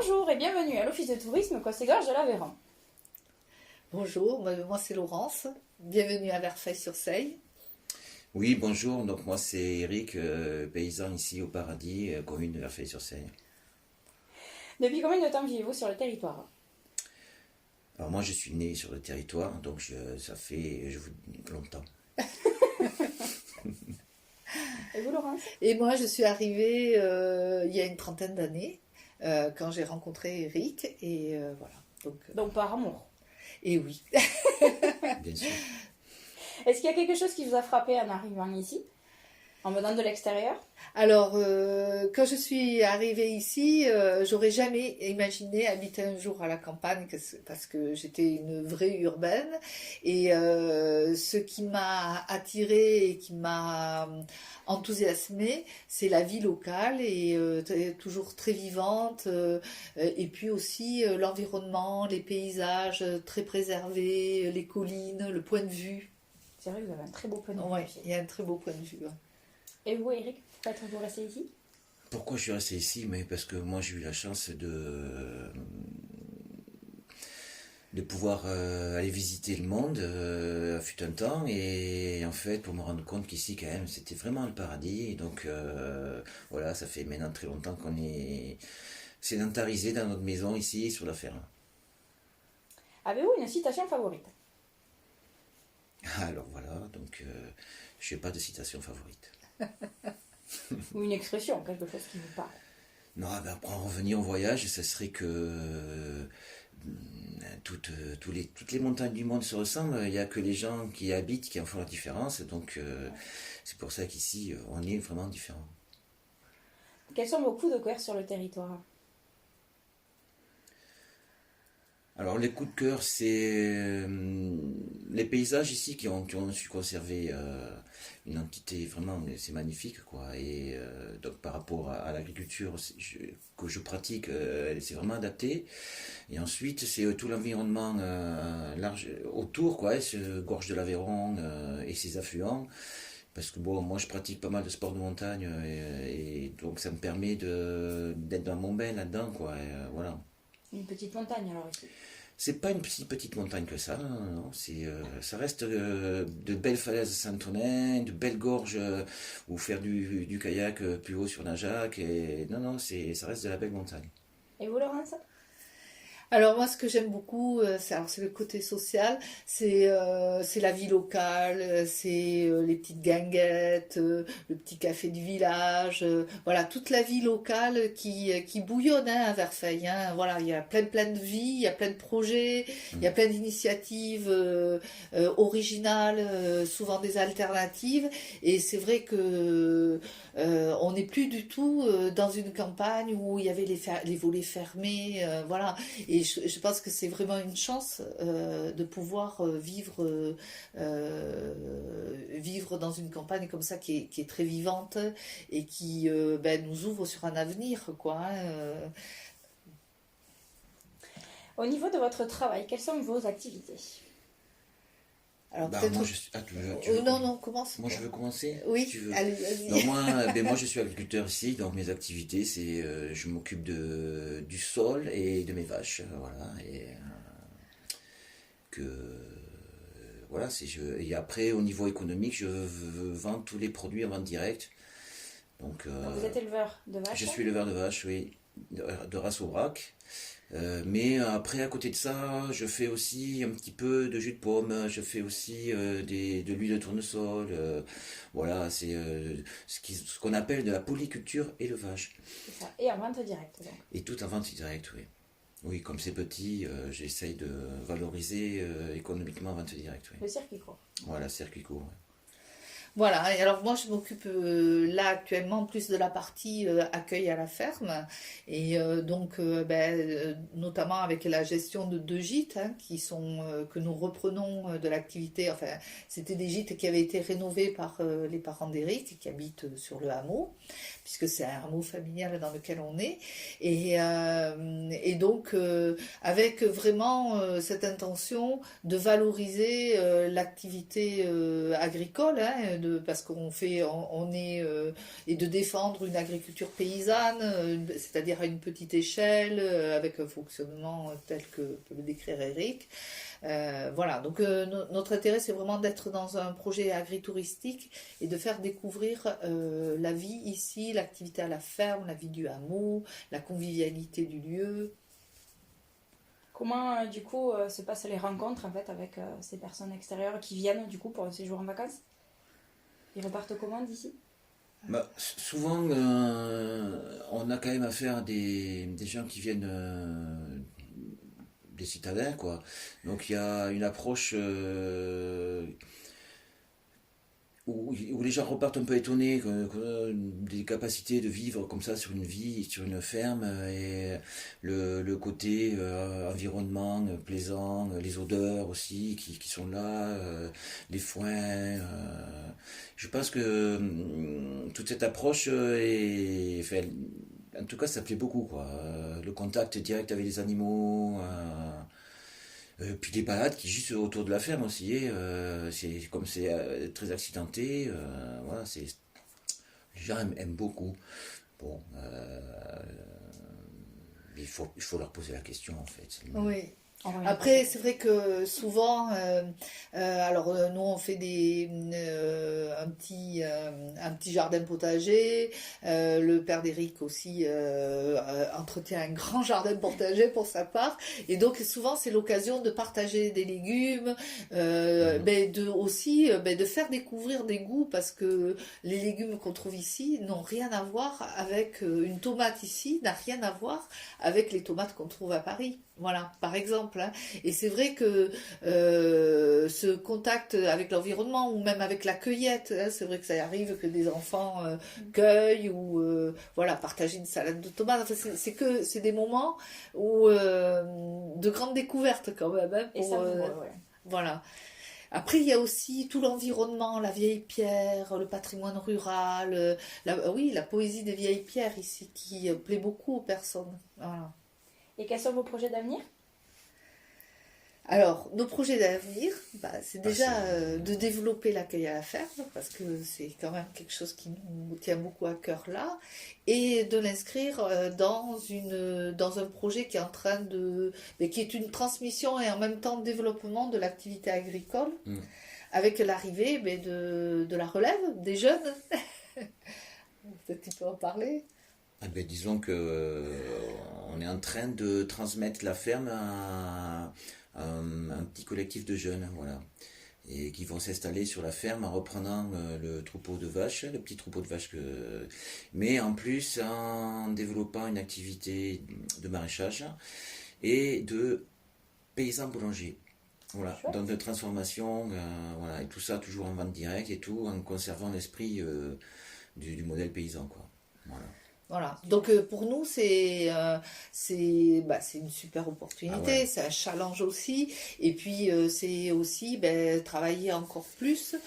Bonjour et bienvenue à l'Office de tourisme Cossé-Gorges de l'Aveyron. Bonjour, moi c'est Laurence, bienvenue à Verfeil-sur-Seille. Oui, bonjour, donc moi c'est Eric, paysan ici au Paradis, commune de Verfeil-sur-Seille. Depuis combien de temps vivez-vous sur le territoire? Alors moi je suis né sur le territoire, donc ça fait longtemps. Et vous, Laurence? Et moi je suis arrivée il y a une trentaine d'années, quand j'ai rencontré Eric, et voilà. Donc par amour. Et oui. Bien sûr. Est-ce qu'il y a quelque chose qui vous a frappé en arrivant ici, en venant de l'extérieur? Alors, quand je suis arrivée ici, j'aurais jamais imaginé habiter un jour à la campagne parce que j'étais une vraie urbaine. Et ce qui m'a attirée et qui m'a enthousiasmée, c'est la vie locale et toujours très vivante. Et puis aussi l'environnement, les paysages très préservés, les collines, le point de vue. C'est vrai que vous avez un très beau point de vue. Ouais, il y a un très beau point de vue. Ouais. Et vous, Eric, pourquoi êtes-vous resté ici? Pourquoi je suis resté ici? Mais parce que moi j'ai eu la chance de pouvoir aller visiter le monde, fut un temps, et en fait pour me rendre compte qu'ici quand même c'était vraiment le paradis. Et donc voilà, ça fait maintenant très longtemps qu'on est sédentarisé dans notre maison ici sur la ferme. Avez-vous une citation favorite? Alors voilà, donc je n'ai pas de citation favorite. Ou une expression, quelque chose qui vous parle? Non, ben, pour en revenir au voyage, ça serait que toutes les montagnes du monde se ressemblent. Il n'y a que les gens qui y habitent qui en font la différence. Donc c'est pour ça qu'ici, on est vraiment différents. Quels sont vos coups de cœur sur le territoire? Alors les coups de cœur, c'est les paysages ici qui ont su conserver une entité vraiment, c'est magnifique quoi. Et donc par rapport à l'agriculture que je pratique, elle s'est vraiment adaptée. Et ensuite c'est tout l'environnement large autour quoi, ce gorge de l'Aveyron et ses affluents. Parce que bon, moi je pratique pas mal de sports de montagne et donc ça me permet d'être dans mon bain là-dedans quoi. Et, voilà. Une petite montagne alors ici. C'est pas une petite montagne que ça, non, non, non, ça reste de belles falaises Saint-Onin, de belles gorges où faire du kayak plus haut sur Najac, et non, non, ça reste de la belle montagne. Et vous, Laurence? Alors moi, ce que j'aime beaucoup, c'est le côté social, c'est la vie locale, c'est les petites guinguettes, le petit café du village, voilà, toute la vie locale qui bouillonne hein, à Verfeil. Hein, voilà, il y a plein de vie, il y a plein de projets, il y a plein d'initiatives originales, souvent des alternatives, et c'est vrai que on n'est plus du tout dans une campagne où il y avait les volets fermés, voilà. Et je pense que c'est vraiment une chance de pouvoir vivre dans une campagne comme ça qui est très vivante et qui nous ouvre sur un avenir, quoi. Hein. Au niveau de votre travail, quelles sont vos activités? Alors Bah, peut-être. moi, tu veux non, commence. Moi, je veux commencer. Oui, Si tu veux. allez, vas-y. Non, moi, je suis agriculteur ici, donc mes activités, c'est je m'occupe du sol et de mes vaches, voilà, et que voilà, et après au niveau économique, je vends tous les produits en vente directe. Donc, Donc vous êtes éleveur de vaches? je suis éleveur de vaches, oui, de race Aubrac. Mais après, à côté de ça, je fais aussi un petit peu de jus de pomme, je fais aussi de l'huile de tournesol. Voilà, c'est ce qu'on appelle de la polyculture élevage. C'est ça. Et en vente directe donc. Et tout en vente directe, oui. Oui, comme c'est petit, j'essaye de valoriser économiquement en vente directe, oui. Le circuit court. Voilà, circuit court. Ouais. Voilà, et alors moi je m'occupe là actuellement plus de la partie accueil à la ferme et notamment avec la gestion de 2 gîtes hein, que nous reprenons de l'activité, enfin c'était des gîtes qui avaient été rénovés par les parents d'Éric qui habitent sur le hameau puisque c'est un hameau familial dans lequel on est et donc avec vraiment cette intention de valoriser l'activité agricole hein, parce on est et de défendre une agriculture paysanne, c'est-à-dire à une petite échelle, avec un fonctionnement tel que peut le décrire Eric. Voilà, donc notre intérêt c'est vraiment d'être dans un projet agritouristique et de faire découvrir la vie ici, l'activité à la ferme, la vie du hameau, la convivialité du lieu. Comment, du coup, se passent les rencontres, en fait, avec ces personnes extérieures qui viennent, du coup, pour un séjour en vacances? Ils repartent comment d'ici? Bah, souvent, on a quand même affaire à des gens qui viennent des citadins, quoi. Donc il y a une approche où les gens repartent un peu étonnés des capacités de vivre comme ça sur une vie, sur une ferme, et le côté environnement plaisant, les odeurs aussi qui sont là, les foins. Je pense que toute cette approche enfin, en tout cas, ça plaît beaucoup, quoi. Le contact direct avec les animaux. Puis des balades qui juste autour de la ferme aussi, c'est comme c'est très accidenté, voilà, les gens aiment beaucoup. Bon, il faut leur poser la question en fait. Oui. Après, c'est vrai que souvent, nous on fait un petit jardin potager. Le père d'Éric aussi entretient un grand jardin potager pour sa part. Et donc souvent c'est l'occasion de partager des légumes, de faire découvrir des goûts parce que les légumes qu'on trouve ici n'ont rien à voir avec une tomate ici, n'a rien à voir avec les tomates qu'on trouve à Paris. Voilà, par exemple. Hein. Et c'est vrai que ce contact avec l'environnement ou même avec la cueillette, hein, c'est vrai que ça arrive que des enfants cueillent ou partager une salade de tomates. Enfin, c'est des moments où de grande découverte quand même. Hein, Et ça, voilà. Après, il y a aussi tout l'environnement, la vieille pierre, le patrimoine rural, la poésie des vieilles pierres ici qui plaît beaucoup aux personnes. Voilà. Et quels sont vos projets d'avenir? Alors, nos projets d'avenir, c'est déjà de développer l'accueil à la ferme, parce que c'est quand même quelque chose qui nous tient beaucoup à cœur là, et de l'inscrire dans un projet qui est qui est une transmission et en même temps développement de l'activité agricole, avec l'arrivée de la relève des jeunes. Peut-être tu peux en parler? Disons que on est en train de transmettre la ferme à un petit collectif de jeunes, voilà, et qui vont s'installer sur la ferme en reprenant le troupeau de vaches, le petit troupeau de vaches, mais en plus en développant une activité de maraîchage et de paysans boulangers. Voilà, dans de transformation, voilà, et tout ça toujours en vente directe et tout en conservant l'esprit du modèle paysan, quoi. Voilà. Voilà. Donc pour nous c'est une super opportunité, c'est un challenge aussi, et puis c'est aussi travailler encore plus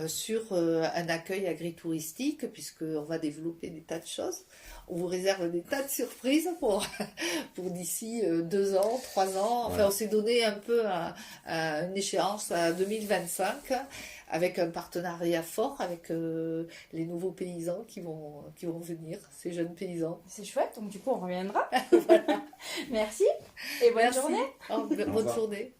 sur un accueil agritouristique, puisqu'on va développer des tas de choses. On vous réserve des tas de surprises pour d'ici 2 ans, 3 ans. Enfin, on s'est donné un peu une échéance à 2025 avec un partenariat fort avec les nouveaux paysans qui vont venir, ces jeunes paysans. C'est chouette, donc du coup on reviendra. Voilà. Merci et bonne journée. Bonne journée.